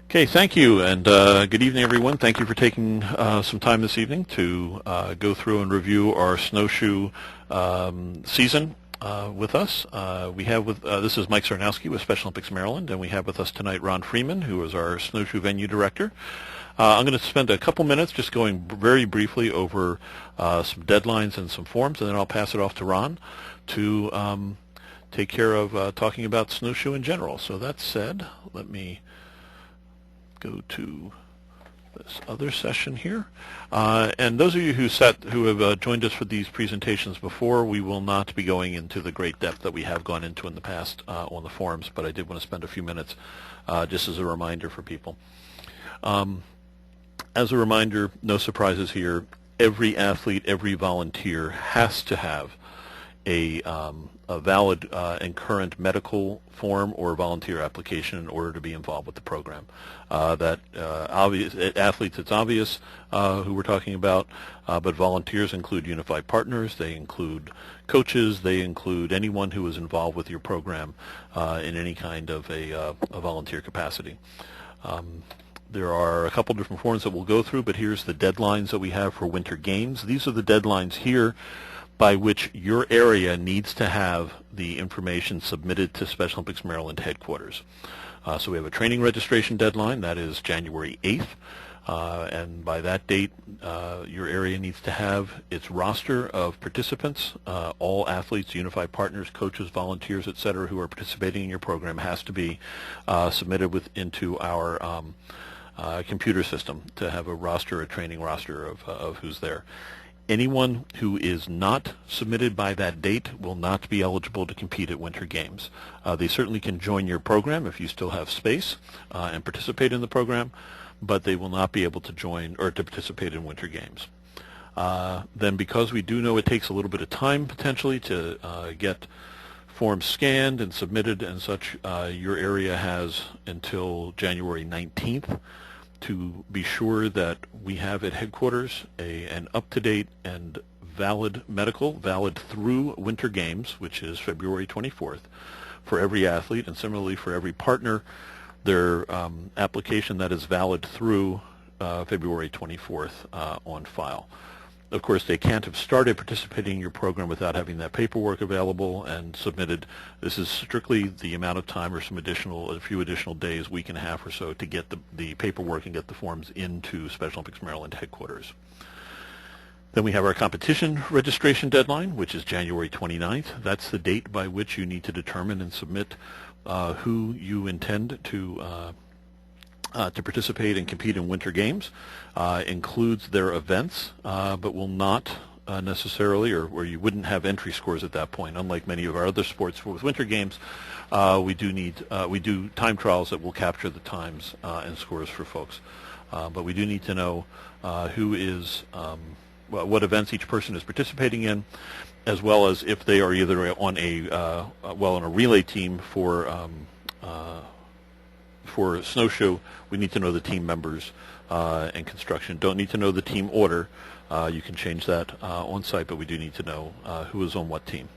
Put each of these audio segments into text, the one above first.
Okay, thank you, and good evening, everyone. Thank you for taking some time this evening to go through and review our Snowshoe season with us. This is Mike Sarnowski with Special Olympics Maryland, and we have with us tonight Ron Freeman, who is our Snowshoe venue director. I'm going to spend a couple minutes just going very briefly over some deadlines and some forms, and then I'll pass it off to Ron to take care of talking about Snowshoe in general. So that said, let me go to this other session here. And those of you who have joined us for these presentations before, we will not be going into the great depth that we have gone into in the past on the forums, but I did want to spend a few minutes just as a reminder for people. As a reminder, no surprises here. Every athlete, every volunteer has to have a valid and current medical form or volunteer application in order to be involved with the program. Athletes, it's obvious who we're talking about, but volunteers include unified partners, they include coaches, they include anyone who is involved with your program in any kind of a volunteer capacity. There are a couple different forms that we'll go through, but here's the deadlines that we have for Winter Games. These are the deadlines here by which your area needs to have the information submitted to Special Olympics Maryland headquarters. So we have a training registration deadline, that is January 8th, and by that date your area needs to have its roster of participants. All athletes, unified partners, coaches, volunteers, etc., who are participating in your program has to be submitted into our computer system to have a training roster of who's there. Anyone who is not submitted by that date will not be eligible to compete at Winter Games. They certainly can join your program if you still have space and participate in the program, but they will not be able to join or to participate in Winter Games. Then, because we do know it takes a little bit of time potentially to get forms scanned and submitted and such, your area has until January 19th to be sure that we have at headquarters an up-to-date and valid medical, valid through Winter Games, which is February 24th, for every athlete, and similarly for every partner, their application that is valid through February 24th on file. Of course, they can't have started participating in your program without having that paperwork available and submitted. This is strictly the amount of time or a few additional days, week and a half or so, to get the paperwork and get the forms into Special Olympics Maryland headquarters. Then we have our competition registration deadline, which is January 29th. That's the date by which you need to determine and submit who you intend to participate and compete in Winter Games. Includes their events, but will not necessarily, or you wouldn't have entry scores at that point. Unlike many of our other sports with Winter Games, we do time trials that will capture the times and scores for folks. But we do need to know what events each person is participating in, as well as if they are either on a relay team for Snowshoe. We need to know the team members and construction. Don't need to know the team order. You can change that on site, but we do need to know who is on what team.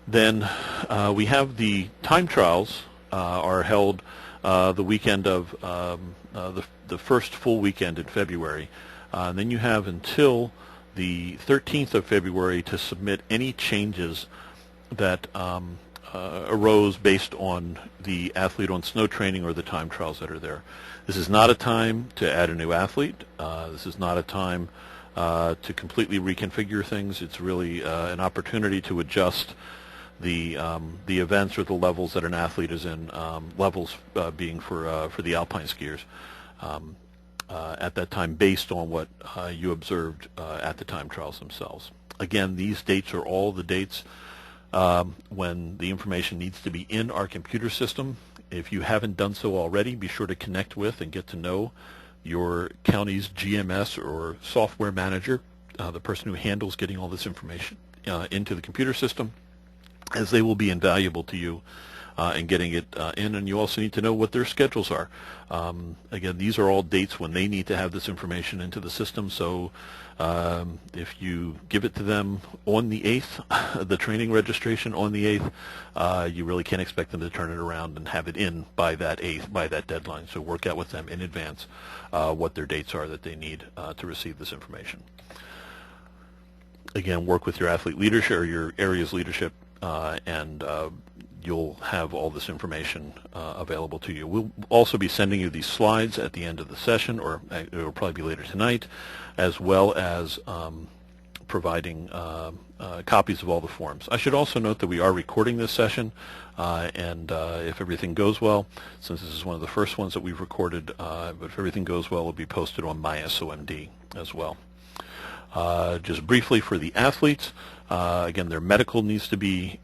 Then we have the time trials are held the weekend of the first full weekend in February. And then you have until the 13th of February to submit any changes that arose based on the athlete on snow training or the time trials that are there. This is not a time to add a new athlete. This is not a time to completely reconfigure things. It's really an opportunity to adjust the events or the levels that an athlete is in, levels being for the alpine skiers at that time based on what you observed at the time trials themselves. Again, these dates are all the dates when the information needs to be in our computer system. If you haven't done so already, be sure to connect with and get to know your county's GMS or software manager, the person who handles getting all this information into the computer system, as they will be invaluable to you and getting it in, and you also need to know what their schedules are. Again, these are all dates when they need to have this information into the system, so if you give it to them on the 8th, the training registration on the 8th, you really can't expect them to turn it around and have it in by that 8th, by that deadline. So work out with them in advance what their dates are that they need to receive this information. Again, work with your athlete leadership or your area's leadership, and you'll have all this information available to you. We'll also be sending you these slides at the end of the session, or it will probably be later tonight, as well as providing copies of all the forms. I should also note that we are recording this session, and if everything goes well, since this is one of the first ones that we've recorded, but if everything goes well, it'll be posted on my SOMD as well. Just briefly for the athletes, again, their medical needs to be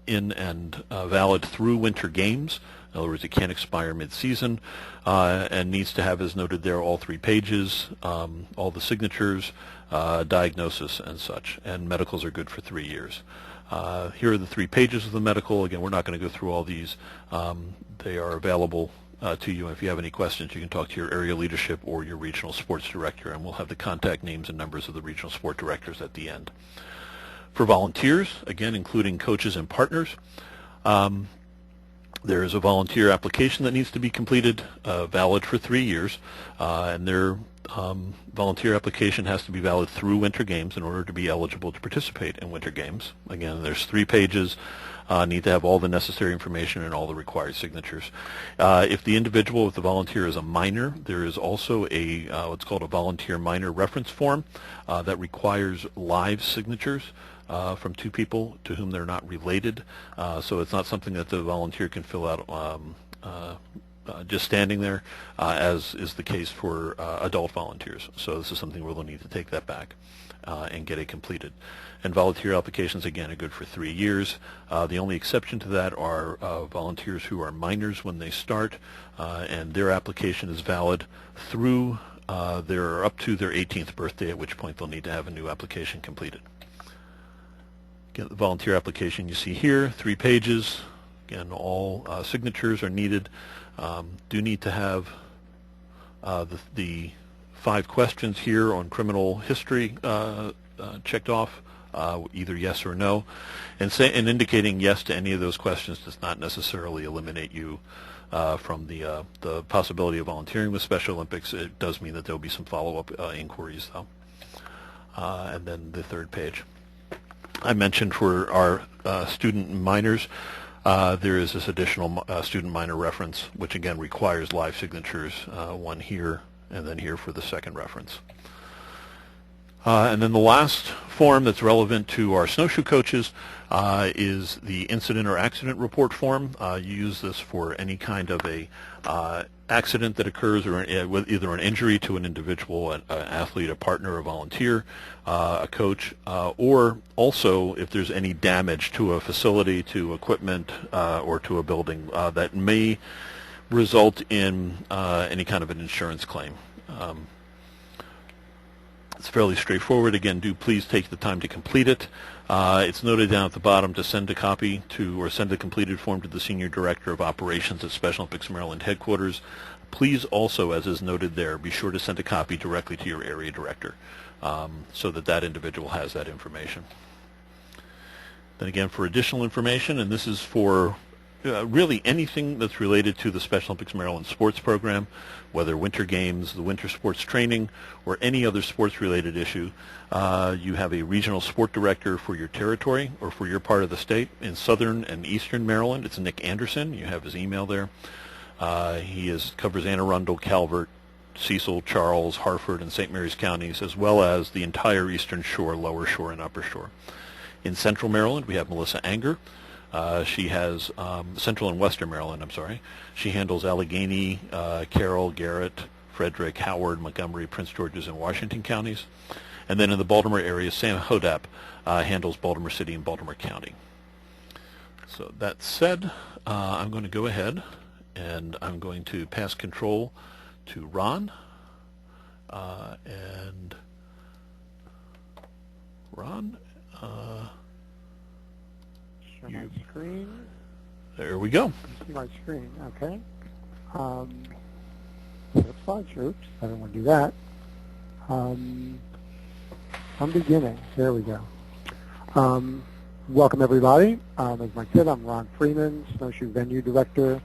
in and valid through winter games. In other words, it can't expire mid-season, and needs to have, as noted there, all 3 pages, all the signatures, diagnosis, and such. And medicals are good for 3 years. Here are the 3 pages of the medical. Again, we're not going to go through all these. They are available to you. If you have any questions, you can talk to your area leadership or your regional sports director, and we'll have the contact names and numbers of the regional sport directors at the end. For volunteers, again, including coaches and partners, there is a volunteer application that needs to be completed, valid for 3 years, and their volunteer application has to be valid through winter games in order to be eligible to participate in winter games. Again, there's 3 pages, need to have all the necessary information and all the required signatures. If the individual, if the volunteer is a minor, there is also a what's called a volunteer minor reference form that requires live signatures from 2 people to whom they're not related, so it's not something that the volunteer can fill out just standing there, as is the case for adult volunteers. So this is something where they'll need to take that back and get it completed. And volunteer applications, again, are good for 3 years. The only exception to that are volunteers who are minors when they start, and their application is valid through their up to their 18th birthday, at which point they'll need to have a new application completed. Again, the volunteer application you see here, 3 pages. Again, all signatures are needed. Do need to have the 5 questions here on criminal history checked off, either yes or no, and indicating yes to any of those questions does not necessarily eliminate you from the possibility of volunteering with Special Olympics. It does mean that there will be some follow-up inquiries, though. And then the 3rd page. I mentioned for our student minors, there is this additional student minor reference, which again requires live signatures, one here and then here for the 2nd reference. And then the last form that's relevant to our snowshoe coaches is the incident or accident report form. You use this for any kind of a accident that occurs, or either an injury to an individual, an athlete, a partner, a volunteer, a coach, or also if there's any damage to a facility, to equipment, or to a building that may result in any kind of an insurance claim. It's fairly straightforward. Again, do please take the time to complete it. It's noted down at the bottom to send a copy to, or send a completed form to the Senior Director of Operations at Special Olympics Maryland headquarters. Please also, as is noted there, be sure to send a copy directly to your area director so that that individual has that information. Then again, for additional information, and this is for really anything that's related to the Special Olympics Maryland sports program, whether winter games, the winter sports training, or any other sports-related issue, you have a regional sport director for your territory or for your part of the state. In southern and eastern Maryland, it's Nick Anderson. You have his email there. He covers Anne Arundel, Calvert, Cecil, Charles, Harford, and St. Mary's counties, as well as the entire eastern shore, lower shore, and upper shore. In central Maryland, we have Melissa Anger. She has central and western Maryland, I'm sorry. She handles Allegheny, Carroll, Garrett, Frederick, Howard, Montgomery, Prince George's, and Washington counties. And then in the Baltimore area, Sam Hodap handles Baltimore City and Baltimore County. So that said, I'm going to go ahead and I'm going to pass control to Ron. And Ron, share my screen. There we go. You see my screen, okay. Set up slideshow. Oops, I don't want to do that. I'm beginning. There we go. Welcome, everybody. As Mike said, I'm Ron Freeman, Snowshoe Venue Director.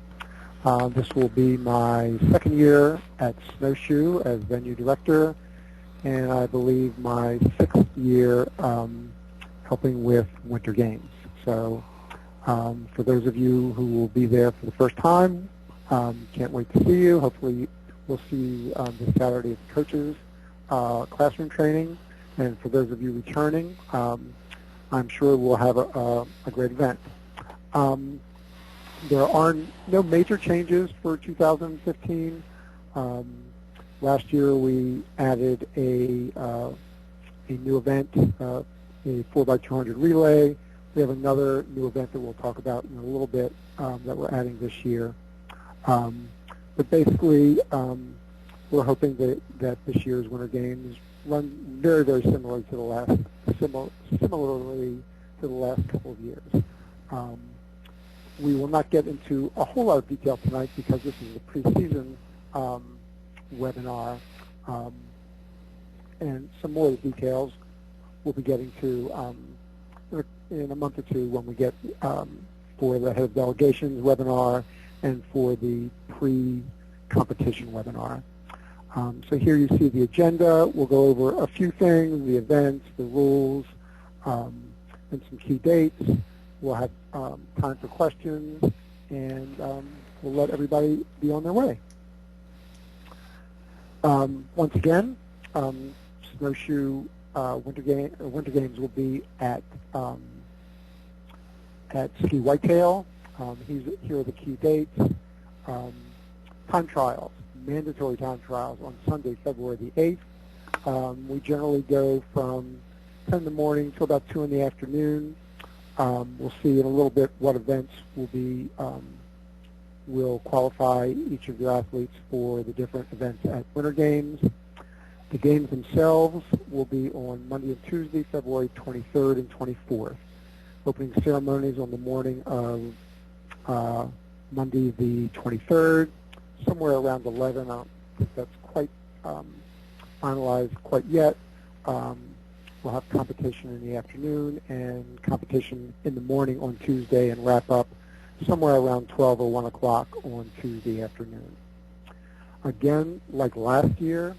This will be my second year at Snowshoe as Venue Director, and I believe my sixth year helping with Winter Games. So for those of you who will be there for the first time, can't wait to see you. Hopefully we'll see you this Saturday at the coaches classroom training. And for those of you returning, I'm sure we'll have a great event. There are no major changes for 2015. Last year we added a new event, a 4x200 relay. We have another new event that we'll talk about in a little bit that we're adding this year. But basically, we're hoping that this year's Winter Games run very, very similarly to the last couple of years. We will not get into a whole lot of detail tonight because this is a preseason webinar, and some more of the details we'll be getting to in a month or two when we get for the Head of Delegations webinar and for the pre-competition webinar. So here you see the agenda. We'll go over a few things, the events, the rules, and some key dates. We'll have time for questions, and we'll let everybody be on their way. Once again, Snowshoe Winter Games will be at Ski Whitetail. Here are the key dates. Time trials, mandatory time trials on Sunday, February the 8th. We generally go from 10 in the morning to about 2 in the afternoon. We'll see in a little bit what events will qualify each of your athletes for the different events at Winter Games. The games themselves will be on Monday and Tuesday, February 23rd and 24th. Opening ceremonies on the morning of Monday the 23rd, somewhere around 11. I don't think that's quite finalized quite yet. We'll have competition in the afternoon and competition in the morning on Tuesday and wrap up somewhere around 12 or 1 o'clock on Tuesday afternoon. Again, like last year,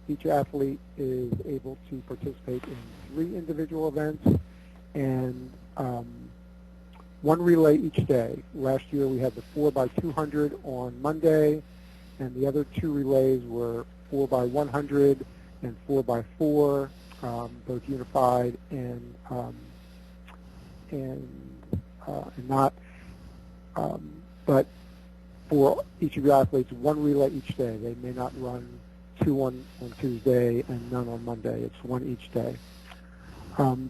each athlete is able to participate in 3 individual events and 1 relay each day. Last year we had the 4x200 on Monday, and the other 2 relays were 4x100 and 4x4, both unified and not. But for each of your athletes, 1 relay each day. They may not run 2 on Tuesday and none on Monday. It's 1 each day.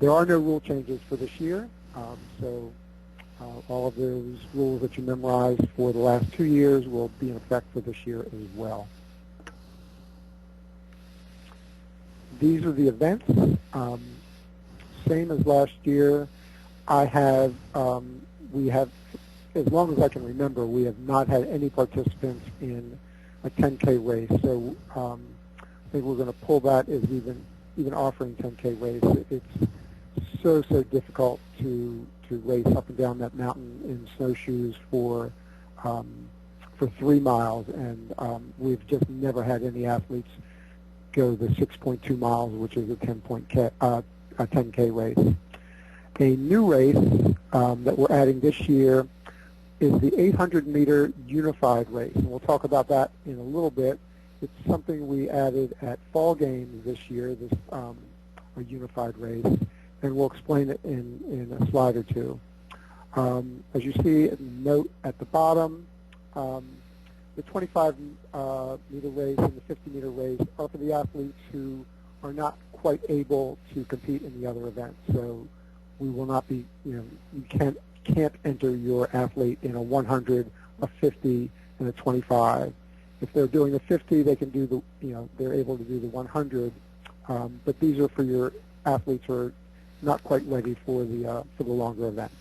There are no rule changes for this year, so all of those rules that you memorized for the last 2 years will be in effect for this year as well. These are the events. Same as last year. We have, as long as I can remember, we have not had any participants in a 10K race. So I think we're going to pull that as even offering 10K race. It's so difficult to race up and down that mountain in snowshoes for 3 miles, and we've just never had any athletes go the 6.2 miles, which is a 10K race. A new race that we're adding this year is the 800-meter unified race, and we'll talk about that in a little bit. It's something we added at Fall Games this year, this a unified race, and we'll explain it in a slide or two. As you see a note at the bottom, the 25-meter race and the 50-meter race are for the athletes who are not quite able to compete in the other events. So we will not be, you can't enter your athlete in a 100, a 50, and a 25. If they're doing a 50, they can do the, they're able to do the 100. But these are for your athletes who are not quite ready for the longer events.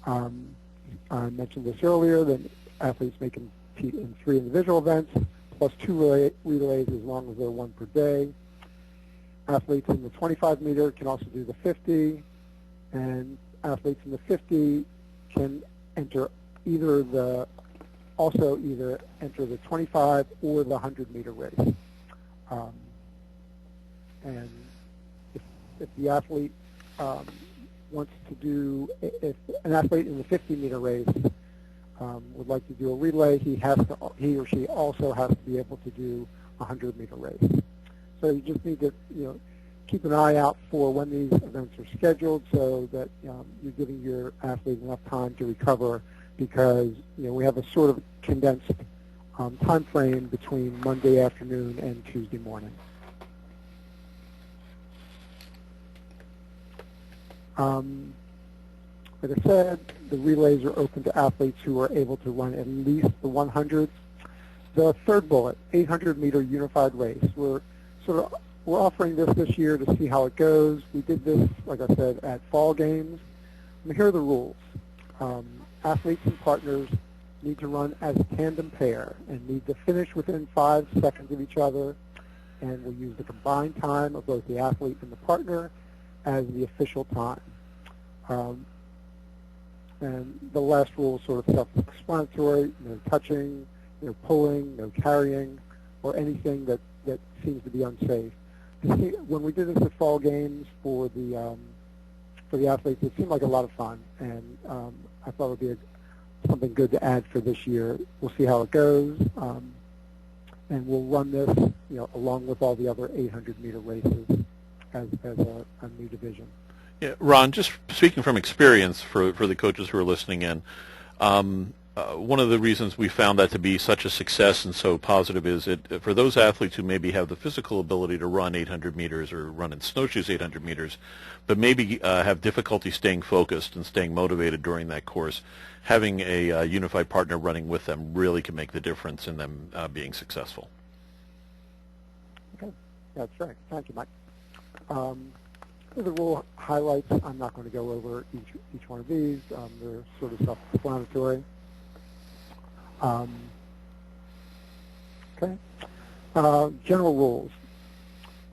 I mentioned this earlier, that athletes may compete in 3 individual events, plus 2 relays as long as they're 1 per day. Athletes in the 25-meter can also do the 50, and athletes in the 50 can enter either the 25 or the 100-meter race. And if the athlete wants to do, if an athlete in the 50-meter race would like to do a relay, he or she also has to be able to do a 100-meter race. So you just need to, keep an eye out for when these events are scheduled, so that you're giving your athlete enough time to recover, because we have a sort of condensed time frame between Monday afternoon and Tuesday morning. Like I said, the relays are open to athletes who are able to run at least the 100s. The third bullet, 800-meter unified race. We're offering this year to see how it goes. We did this, like I said, at fall games. And here are the rules. Athletes and partners need to run as a tandem pair and need to finish within 5 seconds of each other, and we'll use the combined time of both the athlete and the partner as the official time. And the last rule is sort of self-explanatory: no touching, no pulling, no carrying, or anything that seems to be unsafe. When we did this at fall games for the athletes, it seemed like a lot of fun, and I thought it would be something good to add for this year. We'll see how it goes, and we'll run this, along with all the other 800-meter races as a new division. Yeah, Ron, just speaking from experience for the coaches who are listening in, one of the reasons we found that to be such a success and so positive is for those athletes who maybe have the physical ability to run 800 meters or run in snowshoes 800 meters, but maybe have difficulty staying focused and staying motivated during that course, having a unified partner running with them really can make the difference in them being successful. Okay, that's right. Thank you, Mike. The rule highlights, I'm not going to go over each one of these. They're sort of self-explanatory. Okay. General rules.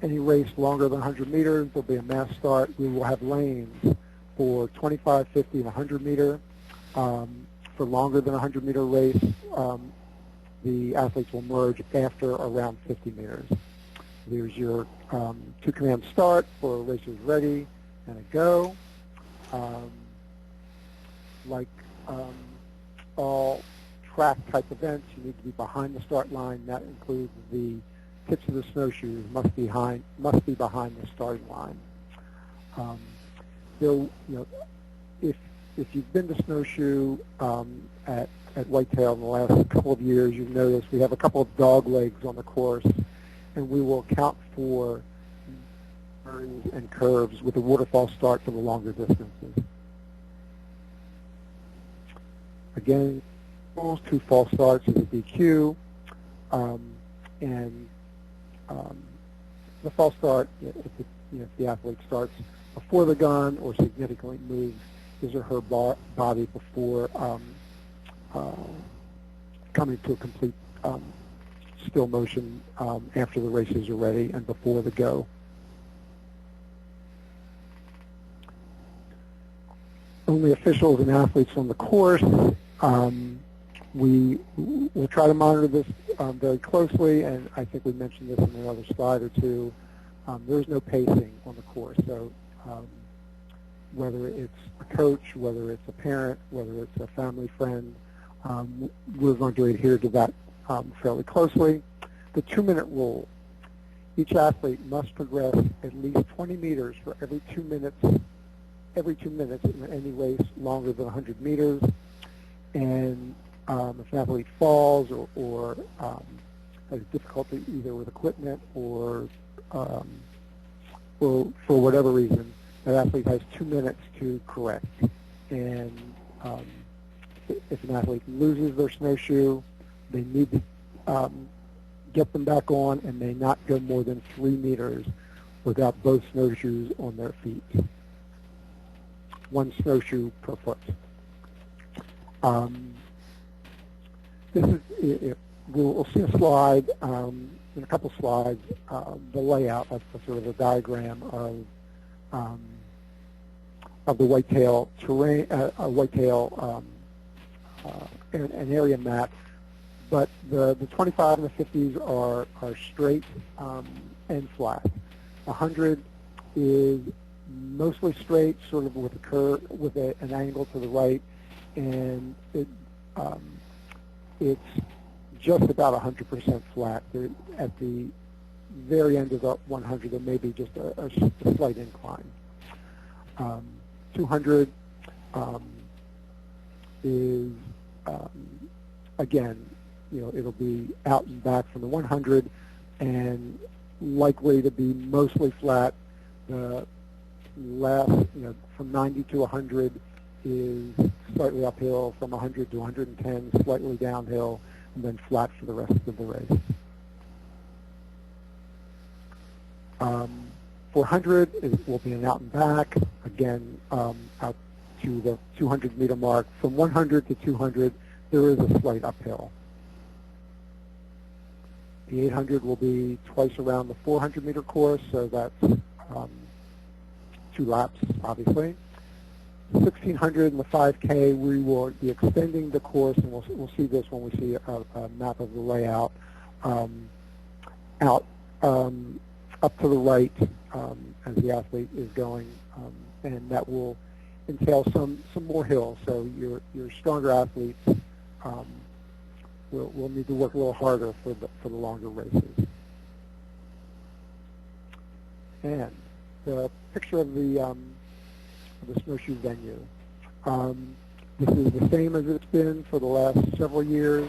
Any race longer than 100 meters, there'll be a mass start. We will have lanes for 25, 50, and 100 meter. For longer than 100 meter race, the athletes will merge after around 50 meters. There's your 2-command start for racers ready and a go. Like all track type events, you need to be behind the start line. That includes the tips of the snowshoes must be behind the starting line. If you've been to Snowshoe at Whitetail in the last couple of years, you've noticed we have a couple of dog legs on the course, and we will account for turns and curves with a waterfall start for the longer distances. Again, 2 false starts is a DQ, and the false start, if the athlete starts before the gun or significantly moves his or her body before coming to a complete still motion after the races are ready and before the go. Only officials and athletes on the course. We will try to monitor this very closely, and I think we mentioned this in another slide or two. There's no pacing on the course, so whether it's a coach, whether it's a parent, whether it's a family friend, we're going to adhere to that fairly closely. The 2-minute rule. Each athlete must progress at least 20 meters for every 2 minutes in any race longer than 100 meters. And if an athlete falls or has difficulty either with equipment or for whatever reason, that athlete has 2 minutes to correct. And if an athlete loses their snowshoe, they need to get them back on and may not go more than 3 meters without both snowshoes on their feet. 1 snowshoe per foot. This is, we'll see a slide, in a couple slides, the layout, that's the sort of a diagram of the whitetail terrain, whitetail an area map. But the 25 and the 50s are straight and flat. 100 is mostly straight, sort of with a curve, with an angle to the right, and it's just about 100% flat. At the very end of the 100, there may be just a slight incline. 200 is, again, it'll be out and back from the 100 and likely to be mostly flat. The last, from 90 to 100 is slightly uphill, from 100 to 110 slightly downhill, and then flat for the rest of the race. 400 will be an out and back, again, out to the 200-meter mark. From 100 to 200, there is a slight uphill. The 800 will be twice around the 400-meter course, so that's 2 laps, obviously. 1600 and the 5K, we will be extending the course, and we'll see this when we see a map of the layout, out up to the right as the athlete is going, and that will entail some more hills. So your stronger athletes will need to work a little harder for the longer races. And the picture of the snowshoe venue. This is the same as it's been for the last several years.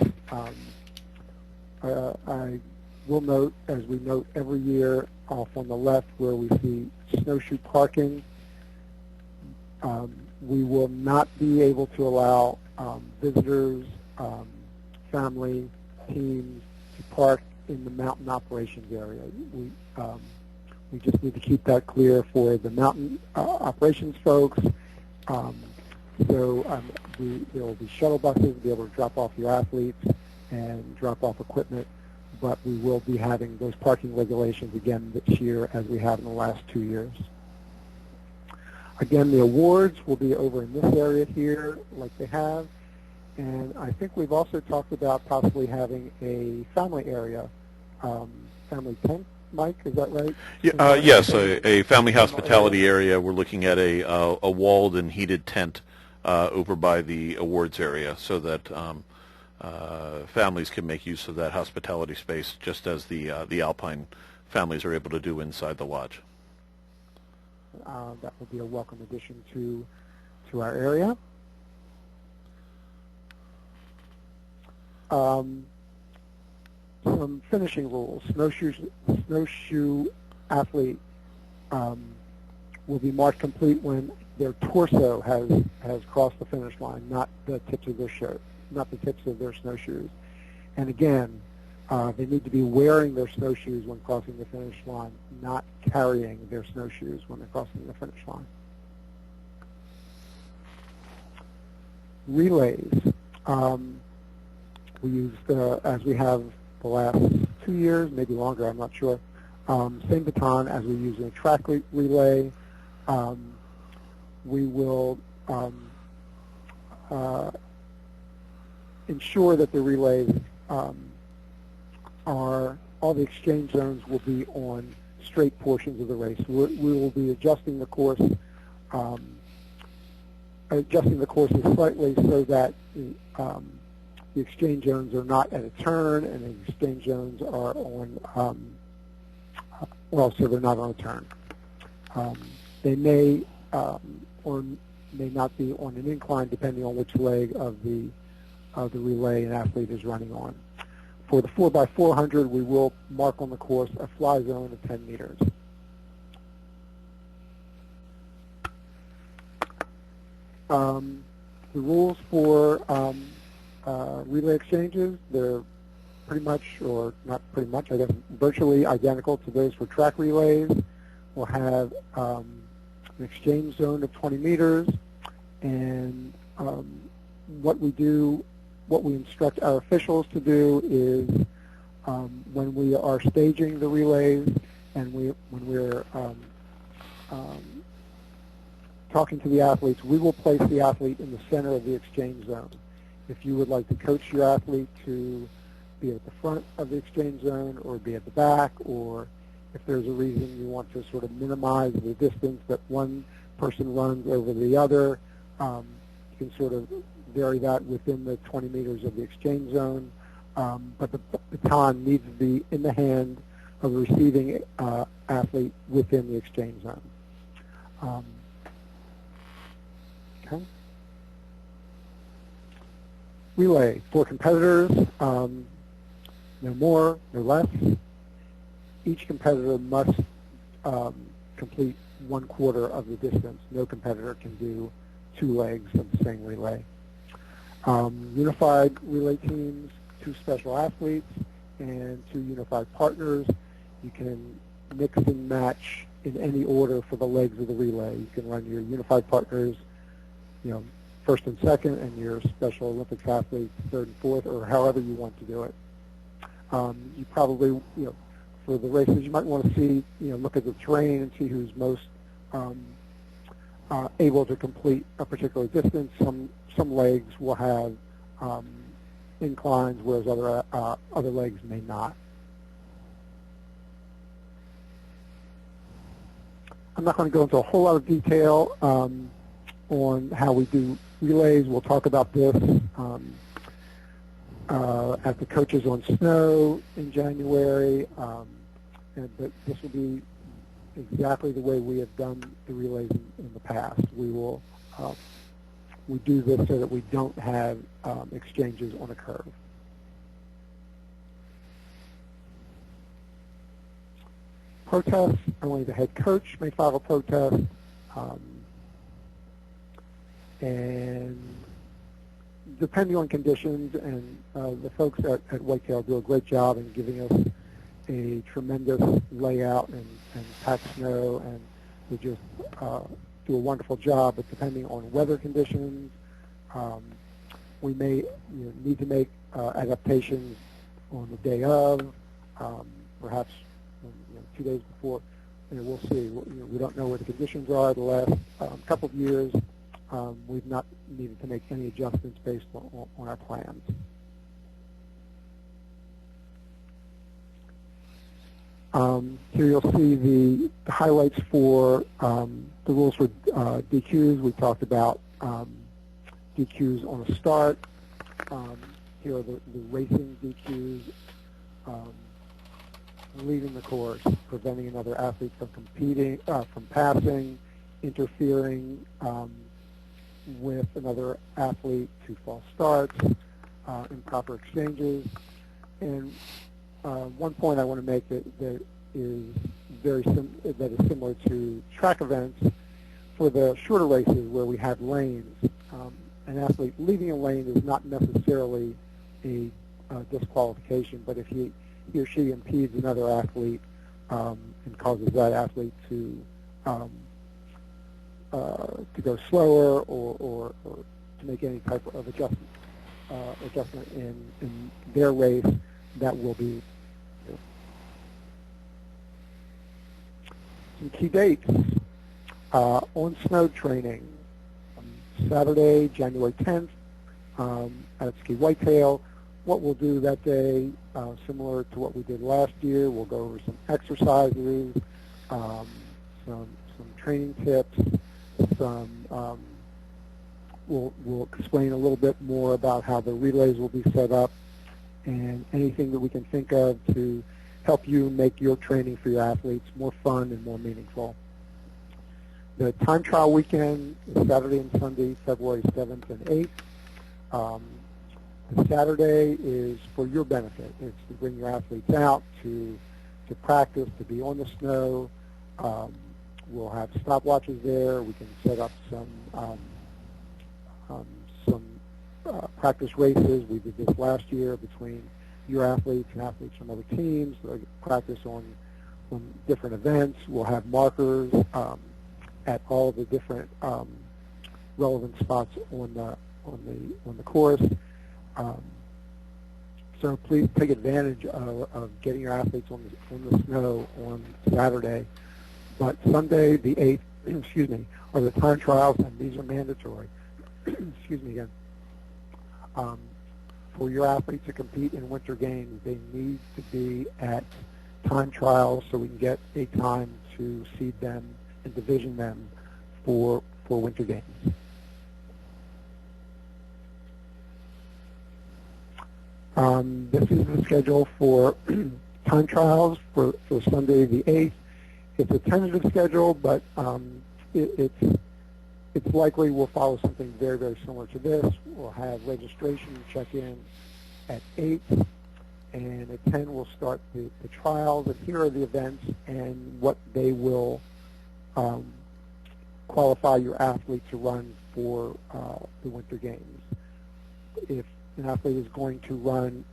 I will note, as we note every year, off on the left where we see snowshoe parking, we will not be able to allow visitors, family, teams to park in the mountain operations area. We just need to keep that clear for the mountain operations folks. There will be shuttle buses to be able to drop off your athletes and drop off equipment, but we will be having those parking regulations again this year as we have in the last 2 years. Again, the awards will be over in this area here like they have, and I think we've also talked about possibly having a family area, family tent. Mike, is that right? Yeah, yes, a family hospitality area. We're looking at a walled and heated tent over by the awards area so that families can make use of that hospitality space just as the Alpine families are able to do inside the lodge. That will be a welcome addition to our area. Some finishing rules. Snowshoe athlete will be marked complete when their torso has crossed the finish line, not the tips of their shirt, not the tips of their snowshoes. And again, they need to be wearing their snowshoes when crossing the finish line, not carrying their snowshoes when they're crossing the finish line. Relays. We use, as we have the last 2 years, maybe longer, I'm not sure, same baton as we use in a track relay. We will ensure that the relays all the exchange zones will be on straight portions of the race. We will be adjusting the course, slightly so that the exchange zones are not at a turn, and the exchange zones are on, so they're not on a turn. They may or may not be on an incline depending on which leg of the relay an athlete is running on. For the 4x400, we will mark on the course a fly zone of 10 meters. The rules for relay exchanges, they're pretty much, or not pretty much, I guess, virtually identical to those for track relays. We'll have an exchange zone of 20 meters, and what we instruct our officials to do is when we are staging the relays and when we're talking to the athletes, we will place the athlete in the center of the exchange zone. If you would like to coach your athlete to be at the front of the exchange zone or be at the back, or if there's a reason you want to sort of minimize the distance that one person runs over the other, you can sort of vary that within the 20 meters of the exchange zone. But the baton needs to be in the hand of the receiving athlete within the exchange zone. Okay. Relay for competitors, no more, no less. Each competitor must complete 1/4 of the distance. No competitor can do 2 legs of the same relay. Unified relay teams, 2 special athletes, and 2 unified partners. You can mix and match in any order for the legs of the relay. You can run your unified partners, first and second, and your Special Olympics athletes third and fourth, or however you want to do it. You probably, for the races, you might want to see, look at the terrain and see who's most able to complete a particular distance. Some legs will have inclines, whereas other legs may not. I'm not going to go into a whole lot of detail on how we do relays. We'll talk about this at the Coaches on Snow in January, but this will be exactly the way we have done the relays in the past. We do this so that we don't have exchanges on a curve. Protests, only the head coach may file a protest, and depending on conditions, and the folks at Whitetail do a great job in giving us a tremendous layout and packed snow, and they just do a wonderful job. But depending on weather conditions, we may need to make adaptations on the day of, perhaps 2 days before. We'll see. We don't know what the conditions are. The last couple of years, we've not needed to make any adjustments based on our plans. Here you'll see the highlights for the rules for DQs. We talked about DQs on a start. Here are the racing DQs. Leaving the course, preventing another athlete from competing, from passing, interfering with another athlete, to false starts, improper exchanges. And one point I want to make that is similar to track events. For the shorter races where we have lanes, an athlete leaving a lane is not necessarily a disqualification, but if he or she impedes another athlete and causes that athlete to go slower or to make any type of adjustment in their race, that will be some key dates. On snow training, Saturday, January 10th, at Ski Whitetail. What we'll do that day, similar to what we did last year, we'll go over some exercises, some training tips, we'll explain a little bit more about how the relays will be set up, and anything that we can think of to help you make your training for your athletes more fun and more meaningful. The time trial weekend is Saturday and Sunday, February 7th and 8th. The Saturday is for your benefit. It's to bring your athletes out to practice, to be on the snow. We'll have stopwatches there. We can set up some practice races. We did this last year between your athletes and athletes from other teams. So practice on different events. We'll have markers at all the different relevant spots on on the course. So please take advantage of getting your athletes on the snow on Saturday. But Sunday, the 8th, excuse me, are the time trials, and these are mandatory. Excuse me again. For your athletes to compete in winter games, they need to be at time trials so we can get a time to seed them and division them for winter games. This is the schedule for time trials for Sunday the 8th. It's a tentative schedule, but it's likely we'll follow something very, very similar to this. We'll have registration check-in at 8, and at 10 we'll start the trials. And here are the events and what they will qualify your athlete to run for the winter games. If an athlete is going to run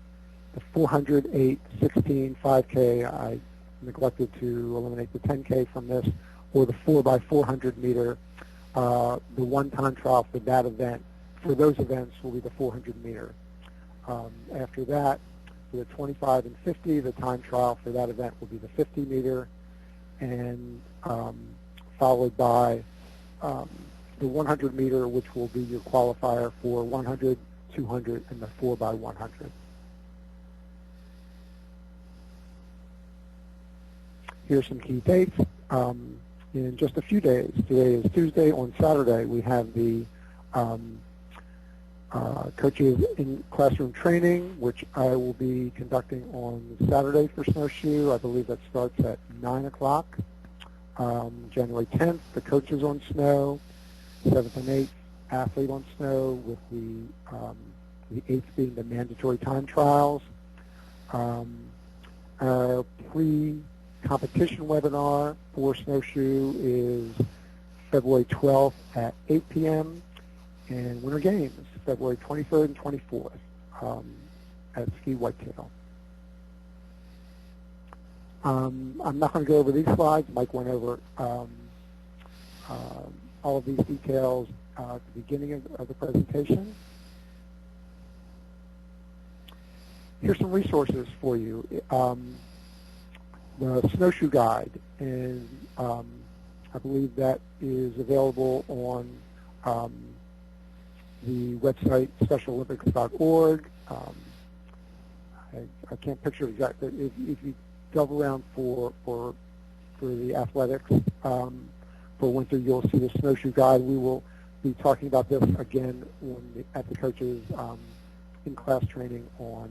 the 400, 8, 16, 5K, I neglected to eliminate the 10K from this, or the 4x400 meter, the one-time trial for that event, for those events, will be the 400 meter. After that, for the 25 and 50, the time trial for that event will be the 50 meter, and followed by the 100 meter, which will be your qualifier for 100, 200, and the 4x100. Here's some key dates. In just a few days, today is Tuesday, on Saturday we have the coaches in classroom training, which I will be conducting on Saturday for Snowshoe. I believe that starts at 9 o'clock. January 10th, the coaches on snow. 7th and 8th, athlete on snow, with the 8th being the mandatory time trials. Our pre-competition webinar for Snowshoe is February 12th at 8 p.m. and Winter Games, February 23rd and 24th at Ski Whitetail. I'm not going to go over these slides. Mike went over all of these details at the beginning of the presentation. Here's some resources for you. The Snowshoe Guide, and I believe that is available on the website specialolympics.org. I can't picture exactly. If you delve around for the athletics for winter, you'll see the Snowshoe Guide. We will be talking about this again at the coaches in-class training on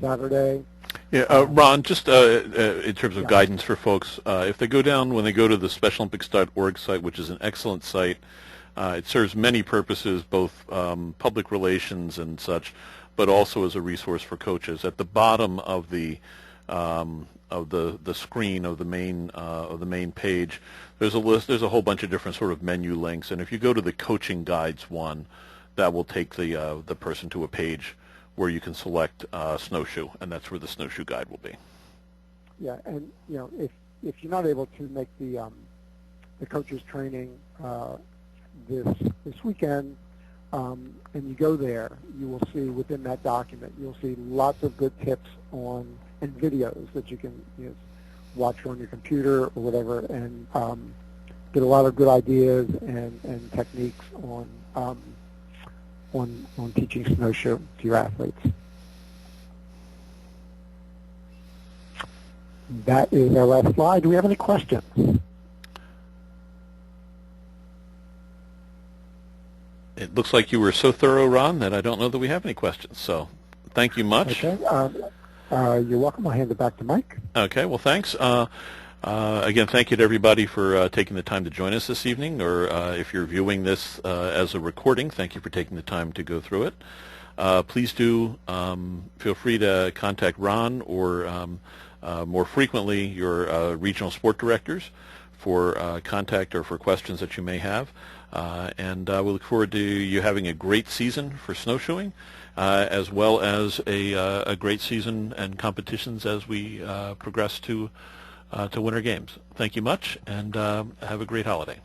Saturday. Yeah, Ron, just in terms of guidance for folks, if they go down, when they go to the specialolympics.org site, which is an excellent site, it serves many purposes, both public relations and such, but also as a resource for coaches. At the bottom of the screen of the main page, there's a list. There's a whole bunch of different sort of menu links, and if you go to the coaching guides one, that will take the person to a page where you can select Snowshoe, and that's where the Snowshoe Guide will be. Yeah, and if you're not able to make the coaches training this weekend, and you go there, you will see within that document, you'll see lots of good tips and videos that you can watch on your computer or whatever, and get a lot of good ideas and techniques on teaching Snowshoe to your athletes. That is our last slide. Do we have any questions? It looks like you were so thorough, Ron, that I don't know that we have any questions. So thank you much. Okay. You're welcome. I'll hand it back to Mike. Okay. Well, thanks. Again, thank you to everybody for taking the time to join us this evening, or if you're viewing this as a recording, thank you for taking the time to go through it. Please do feel free to contact Ron or more frequently your regional sport directors for contact or for questions that you may have. And we look forward to you having a great season for snowshoeing, as well as a great season and competitions as we progress to Winter Games. Thank you much, and have a great holiday.